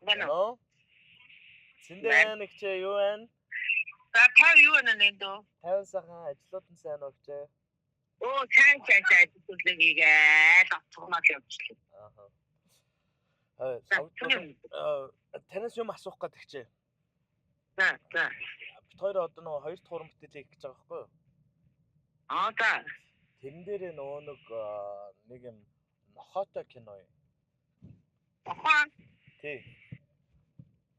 Ano? Синдэ нэгчээ юу вэ? За та юу байна нэ? Тайван сайхан ажлууд нь сайн уу гэжээ. Оо сайн ажиллаж хийгээд авцгнаа явуулчихлаа. Танаас юм асуух гэдэг чээ. За. Бид хоёр одоо нөгөө хоёр дахь уран бүтээл хийх гэж байгаа байхгүй юу? За. Тэрэн дээр нөгөө нэг юм нохоотой кино юм. Нохоо? Тий.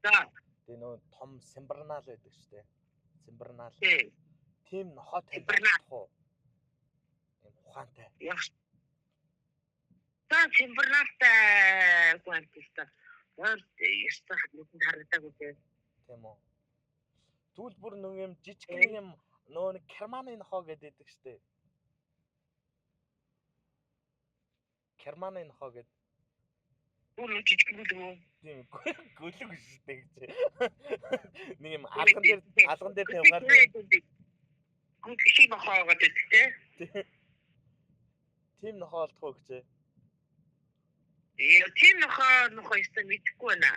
За. Тэ нөгөө том Симбернаал байдаг шүү дээ. Симбернаал. Тий. Тим нохоо Симбернаал. Юм ухаантай. За Симбернаалтай гуантста. Ястах нүдэнд харагдаагүй дээ. Тийм үү. Түл бүр нэг юм жижиг юм нөгөө нэг Керманы нохоо гэдэг шүү дээ. Керманы нохоо гэдэг. Бүр жижиг гүлгөө. Тийм гүлэг шүү дээ гэж. Нэг юм алган дээр тавьгаар. Гүлгшиг нохоо гэдэг дээ. Тим нохоо олдох гэж. Тим нохоо ихтэй мэдхгүй байна.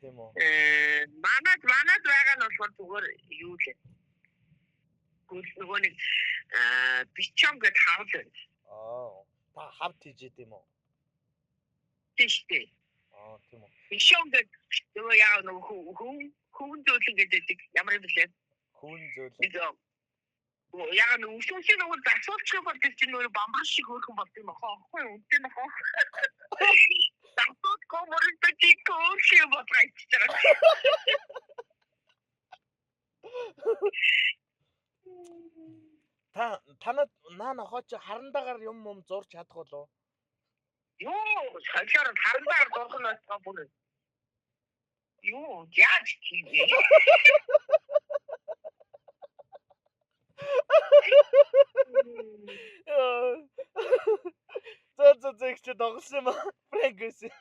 Тийм үү. Манад байгаа нь болохоор зүгээр юу л. Гүл нөгөө нэг бичом гэж хавл байна. Та хавт хийж идэм үү? Тийштэй. Тийм үү. Бичом гэж нөгөө яа нөгөө хүн зөөлөн гэдэг ямар юм блэ? Хүн зөөлөн. Яг нэг үсүүсийн нөгөө засуулчих бол чинь нөгөө бамбар шиг хөөрхөн болд юм ахаа. Үнтэй нөхөө. Засууд коморт чи кооши ботрайч чараа. Танад нохооч харандаагаар юм зурж чадах болов? Юу, шалшаар харандаагаар зурх нь байгаа бүр. Юу, яаж хийвэ? За их ч догсон юм. Фрэнк гэсэн.